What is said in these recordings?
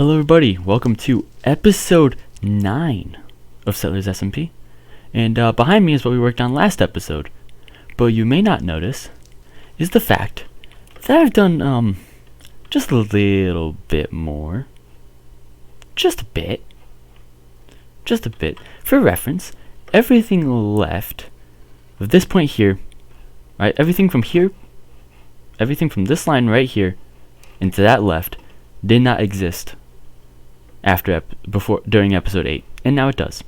Hello everybody, welcome to episode 9 of Settlers SMP. And behind me is what we worked on last episode. But you may not notice is the fact that I've done just a little bit more. Just a bit. For reference, everything left at this point here, right? Everything from this line right here and to that left did not exist during episode 8, and now it does.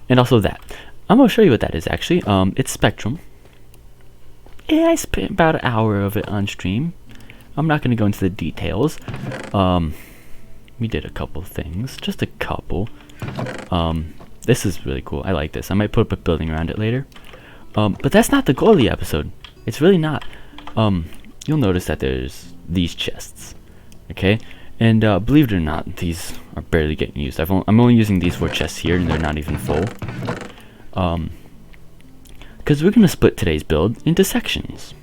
And also that. I'm going to show you what that is actually. It's Spectrum. Yeah, I spent about an hour of it on stream. I'm not going to go into the details. We did a couple things, just a couple. This is really cool. I like this. I might put up a building around it later. But that's not the goal of the episode. It's really not. You'll notice that there's these chests. Okay? And believe it or not, these are barely getting used. I'm only using these 4 chests here, and they're not even full. Because we're going to split today's build into sections.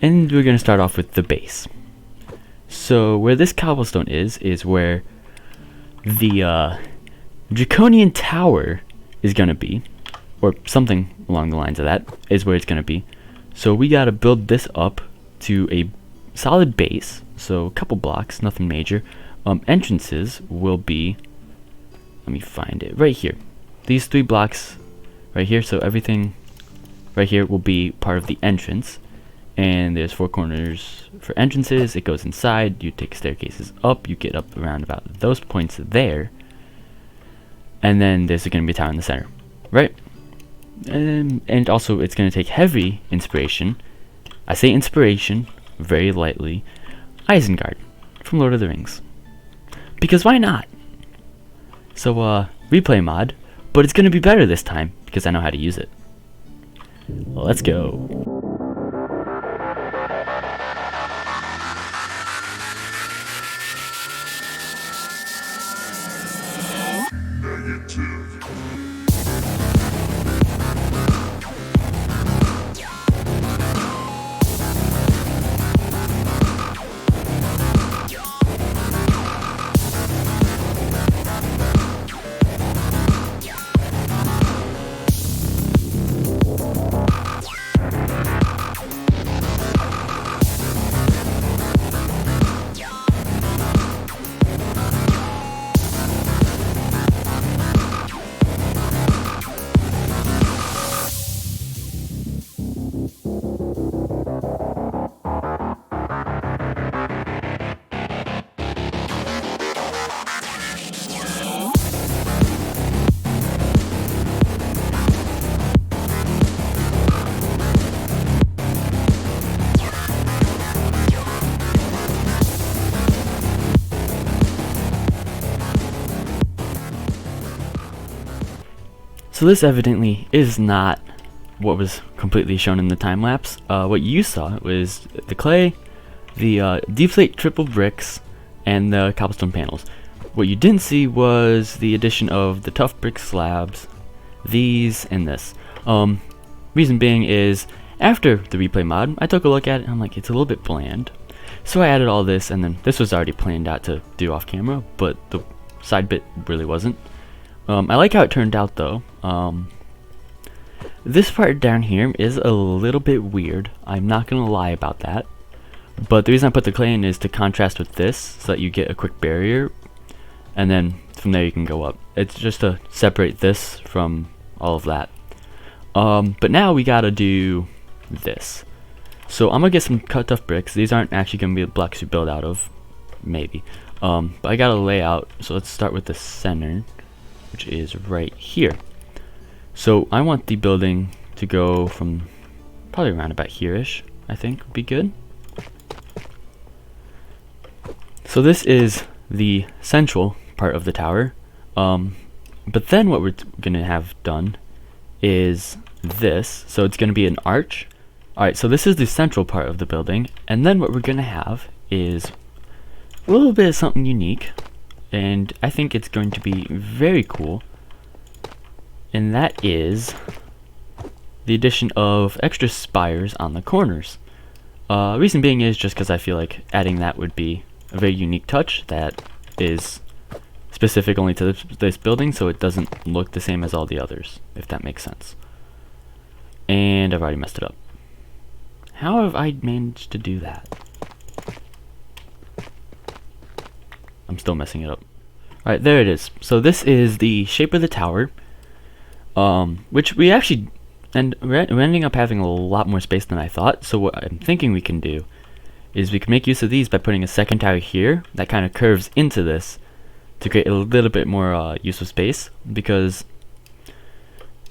And we're going to start off with the base. So where this cobblestone is where the Draconian Tower is going to be. Or something along the lines of that is where it's going to be. So we got to build this up to a solid base. So a couple blocks, nothing major. Entrances will be, let me find it, right here. These 3 blocks right here, so everything right here will be part of the entrance. And there's 4 corners for entrances. It goes inside, you take staircases up, you get up around about those points there. And then there's going to be a tower in the center, right? And also it's going to take heavy inspiration. I say inspiration very lightly. Isengard from Lord of the Rings. Because why not? So, replay mod, but it's going to be better this time because I know how to use it. Let's go. So this evidently is not what was completely shown in the time lapse. What you saw was the clay, the deflate triple bricks, and the cobblestone panels. What you didn't see was the addition of the tough brick slabs, these, and this. Reason being is, after the replay mod, I took a look at it and I'm like, it's a little bit bland. So I added all this, and then this was already planned out to do off camera, but the side bit really wasn't. I like how it turned out though. This part down here is a little bit weird. I'm not gonna lie about that. But the reason I put the clay in is to contrast with this, so that you get a quick barrier, and then from there you can go up. It's just to separate this from all of that. But now we gotta do this. So I'm gonna get some cut tough bricks. These aren't actually gonna be the blocks you build out of, maybe. But I got a layout. So let's start with the center, which is right here. So I want the building to go from probably around about here-ish, I think would be good. So this is the central part of the tower. But then what we're gonna have done is this. So it's gonna be an arch. Alright, so this is the central part of the building. And then what we're gonna have is a little bit of something unique. And I think it's going to be very cool. And that is the addition of extra spires on the corners. Reason being is just because I feel like adding that would be a very unique touch that is specific only to this building, so it doesn't look the same as all the others, if that makes sense. And I've already messed it up. How have I managed to do that? I'm still messing it up. Alright, there it is. So this is the shape of the tower, which we actually, and we're ending up having a lot more space than I thought. So what I'm thinking we can do is we can make use of these by putting a second tower here that kind of curves into this to create a little bit more use of space, because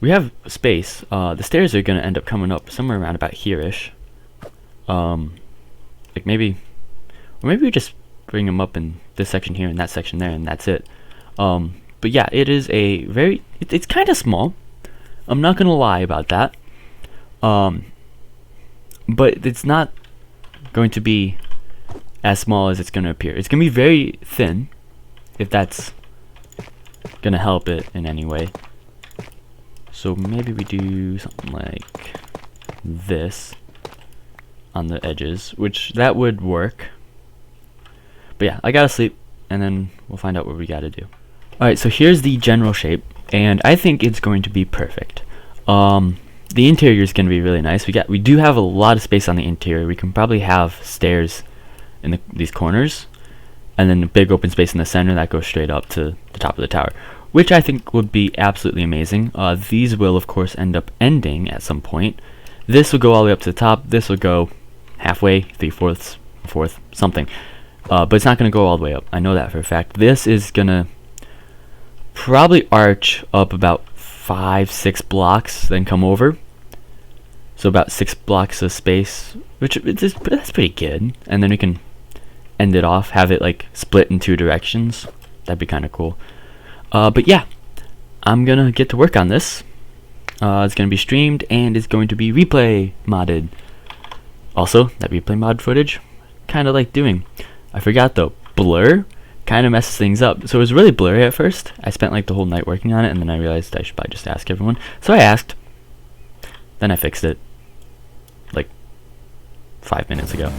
we have space. The stairs are going to end up coming up somewhere around about here-ish. Like maybe, or maybe we just bring them up in this section here and that section there, and that's it. But yeah, it is a very, it's kind of small. I'm not gonna lie about that. But it's not going to be as small as it's gonna appear. It's gonna be very thin, if that's gonna help it in any way. So maybe we do something like this on the edges, which that would work. But yeah, I gotta sleep, and then we'll find out what we gotta do. Alright, so here's the general shape, and I think it's going to be perfect. The interior is going to be really nice. We do have a lot of space on the interior. We can probably have stairs in these corners, and then a big open space in the center that goes straight up to the top of the tower, which I think would be absolutely amazing. These will, of course, end up ending at some point. This will go all the way up to the top. This will go halfway, 3/4, a fourth, something. But it's not going to go all the way up. I know that for a fact. This is going to probably arch up about 5-6 blocks, then come over. So about 6 blocks of space, which that's pretty good. And then we can end it off, have it like split in 2 directions. That'd be kind of cool. But yeah, I'm going to get to work on this. It's going to be streamed, and it's going to be replay modded. Also, that replay mod footage, kind of like doing. I forgot though, blur kind of messes things up. So it was really blurry at first. I spent like the whole night working on it, and then I realized I should probably just ask everyone. So I asked, then I fixed it like 5 minutes ago.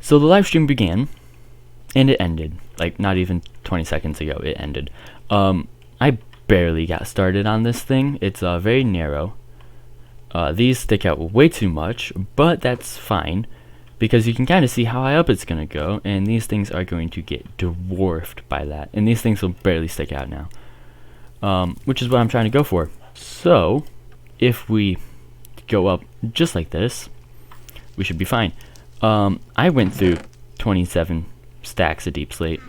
So the live stream began, and it ended. Like, not even 20 seconds ago, it ended. I barely got started on this thing. It's very narrow. These stick out way too much, but that's fine, because you can kind of see how high up it's going to go, and these things are going to get dwarfed by that. And these things will barely stick out now, which is what I'm trying to go for. So, if we go up just like this, we should be fine. I went through 27 stacks of deep slate,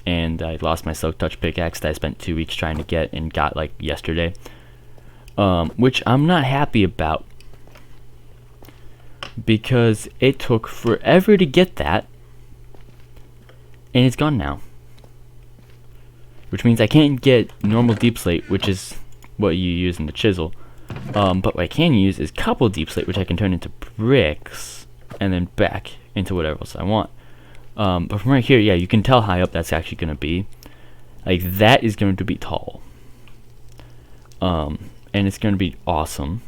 and I lost my silk touch pickaxe that I spent 2 weeks trying to get and got like yesterday, which I'm not happy about, because it took forever to get that, and it's gone now, which means I can't get normal deep slate, which is what you use in the chisel, but what I can use is cobble deep slate, which I can turn into bricks and then back into whatever else I want. But from right here, yeah, you can tell how high up that's actually going to be. Like, that is going to be tall. and it's gonna be awesome.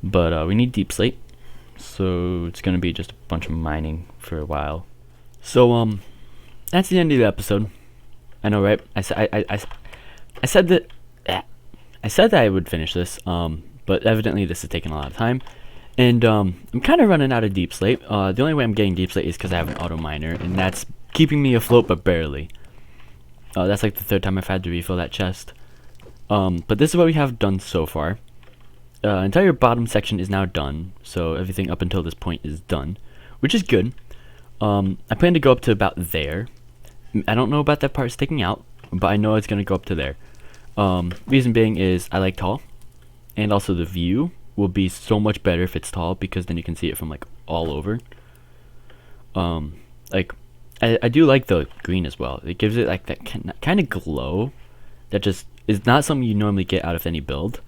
But we need deep slate, so it's gonna be just a bunch of mining for a while. So that's the end of the episode. I know, right? I said that I would finish this, but evidently this is taking a lot of time, and I'm kind of running out of deep slate. The only way I'm getting deep slate is because I have an auto miner, and that's keeping me afloat, but barely. That's like the third time I've had to refill that chest. But this is what we have done so far. Entire bottom section is now done, so everything up until this point is done, which is good. I plan to go up to about there. I don't know about that part sticking out, but I know it's gonna go up to there. Reason being is I like tall, and also the view will be so much better if it's tall, because then you can see it from like all over. Like I do like the green as well. It gives it like that kind of glow that just is not something you normally get out of any build.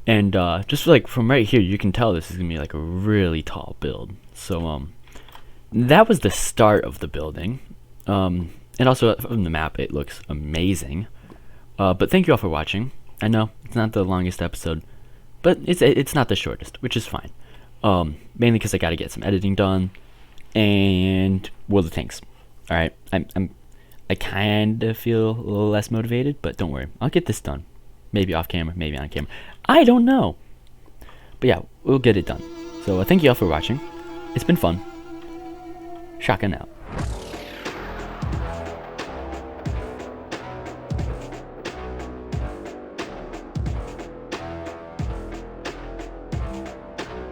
And just like from right here, you can tell this is gonna be like a really tall build. So that was the start of the building. And also from the map, it looks amazing. But thank you all for watching. I know it's not the longest episode, but it's not the shortest, which is fine. Mainly because I got to get some editing done, and World of Tanks. All right, I kind of feel a little less motivated, but don't worry, I'll get this done. Maybe off camera, maybe on camera. I don't know. But yeah, we'll get it done. So thank you all for watching. It's been fun. Shotgun out.